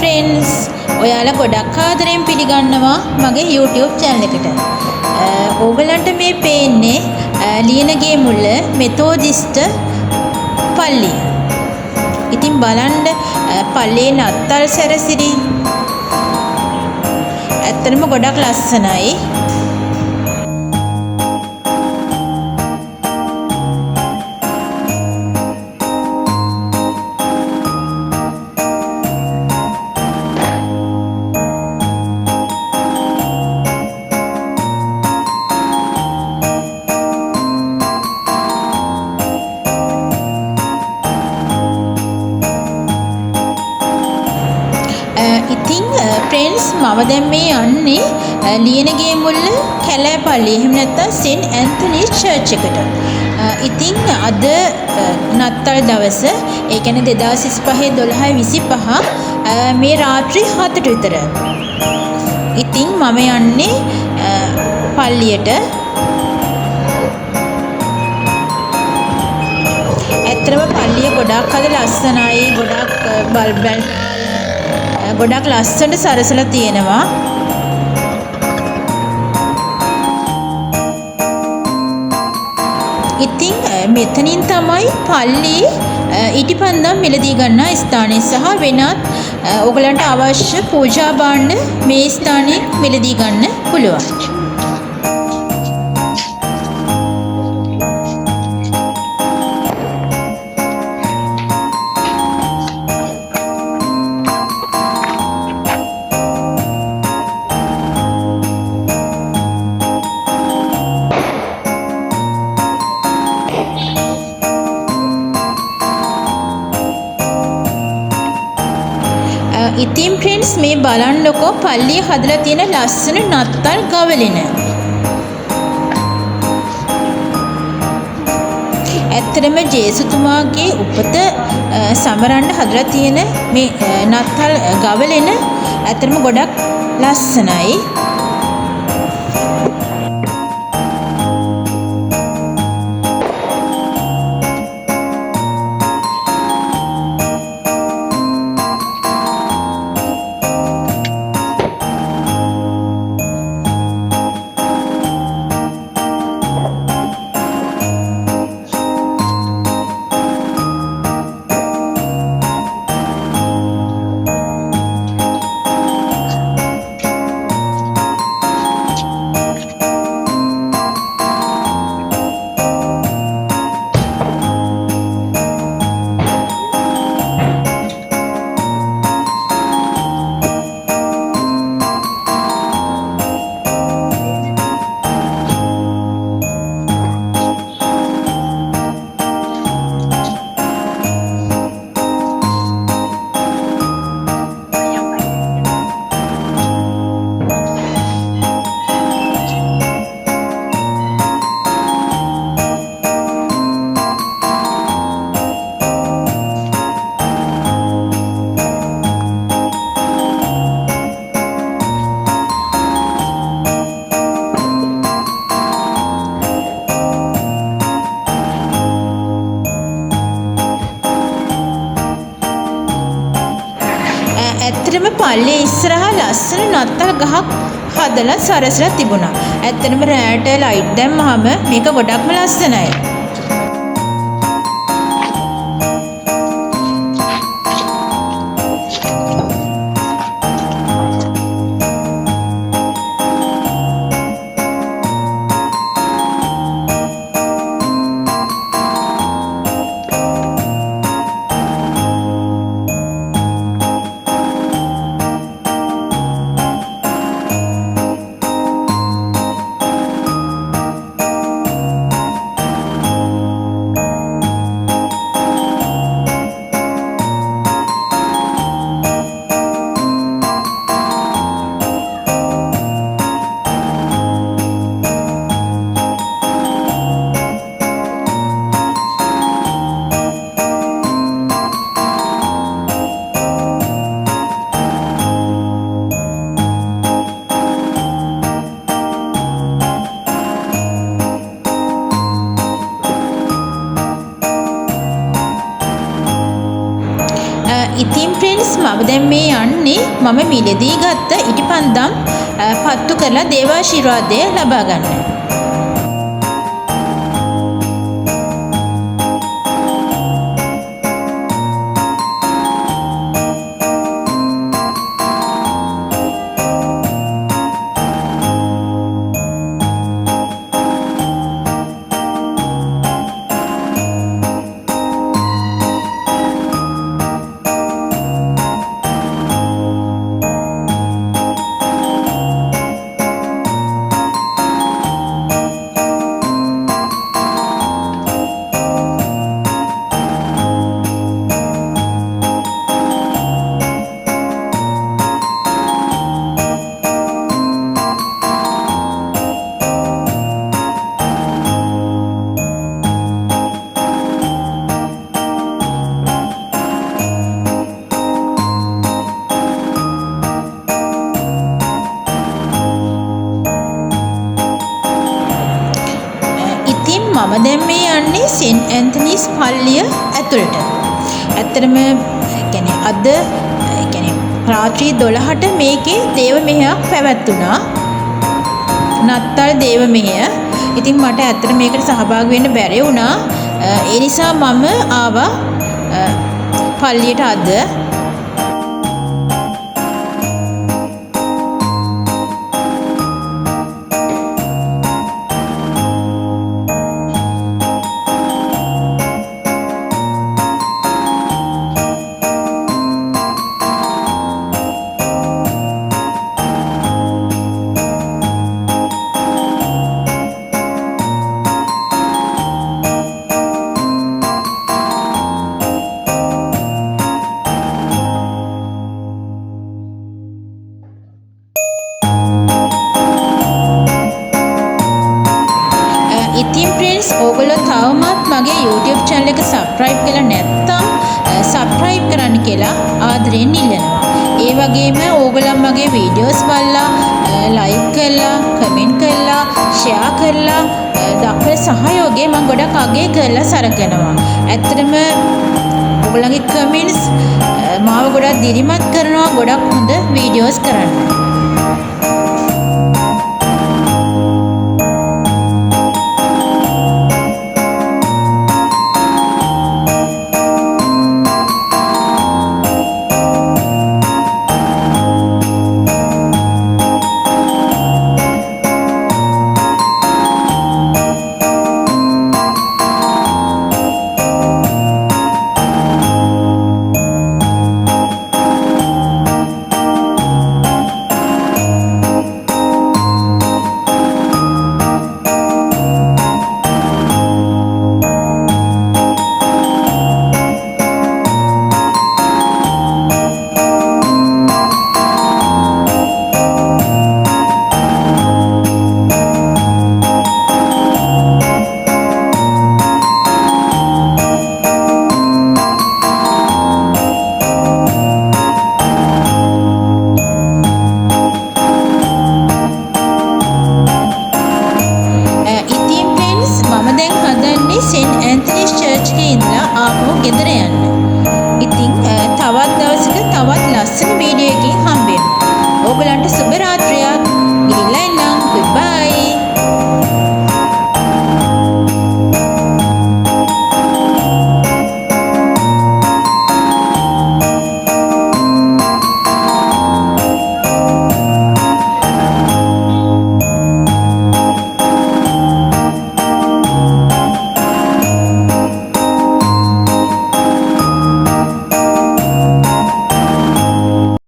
friends, ඔයාලා ගොඩක් ආදරෙන් පිළිගන්නවා මගේ YouTube channel එකට. ඕගලන්ට මේ පේන්නේ ලියනගේ මුල්ල මෙතෝදිස්ට පල්ලිය. ඉතින් බලන්න පල්ලියේ නත්තල් සැරසිලි ඇත්තටම ගොඩක් ලස්සනයි. ඉතින් friends මම දැන් මේ යන්නේ ලියනගේ මුල්ල කැලෑපල්ලිය එහෙම නැත්නම් සෙන්ට් ඇන්තනීස් චර්ච් එකට. ඉතින් අද නත්තල් දවස ඒ කියන්නේ 2025 මේ රාත්‍රී 7ට විතර. ඉතින් මම යන්නේ පල්ලියට. ඇත්තටම පල්ලිය ගොඩක් අද ලස්සනයි, ගොඩක් බල්බල් ගොඩක් ලස්සනට සරසලා තියෙනවා. ඉතින් මෙතනින් තමයි පල්ලි ඉටිපන්දම් මිලදී ගන්නා ස්ථානය සහ වෙනත් ඔයගලන්ට අවශ්‍ය පූජා භාණ්ඩ මේ ස්ථානයේ මිලදී ගන්න පුළුවන්. ඉතින් friends මේ බලන්නකෝ පල්ලිය හදලා තියෙන ලස්සන නත්තල් ගවලින. ඇත්තටම ජේසුතුමාගේ උපත සමරන්න හදලා තියෙන මේ නත්තල් ගවලින ඇත්තටම ගොඩක් ලස්සනයි. ඇත්තටම පල්ලිය ඉස්සරහා ලස්සන නත්තල් ගහක් හදලා සරසලා තිබුණා. ඇත්තටම රෑට ලයිට් දැම්මහම මේක ගොඩක්ම ලස්සනයි. ඉතින් ප්‍රින්ස් මම දැන් මේ යන්නේ මම මිලදී ගත්ත ඉටිපන්දම් පත්තු කරලා දේවාශිර්වාදය ලබා ගන්න. මම දැන් මේ යන්නේ සෙන්ට් ඇන්තනිස් පල්ලිය ඇතුළට. ඇත්තටම කියන්නේ අද කියන්නේ රාත්‍රී 12ට මේකේ දේව මෙහෙයක් පැවැත්ුණා. නත්තල් දේව මෙහෙය. ඉතින් මට ඇත්තට මේකට සහභාගී වෙන්න බැරි වුණා. ඒ නිසා මම ආවා පල්ලියට අද. ඉතින් ප්‍රින්ස් ඔයගොල්ලෝ තවමත් මගේ YouTube channel එක subscribe කරලා නැත්නම් subscribe කරන්න කියලා ආදරෙන් ඉල්ලනවා. ඒ වගේම ඕගොල්ලෝ මගේ videos බලලා like කරලා comment කරලා share කරලා දක්වන සහයෝගය මම ගොඩක් අගය කරලා සලකනවා. ඇත්තටම ඔයගොල්ලන්ගේ comments මාව ගොඩක් දිරිමත් කරනවා ගොඩක් හොඳ videos කරන්න.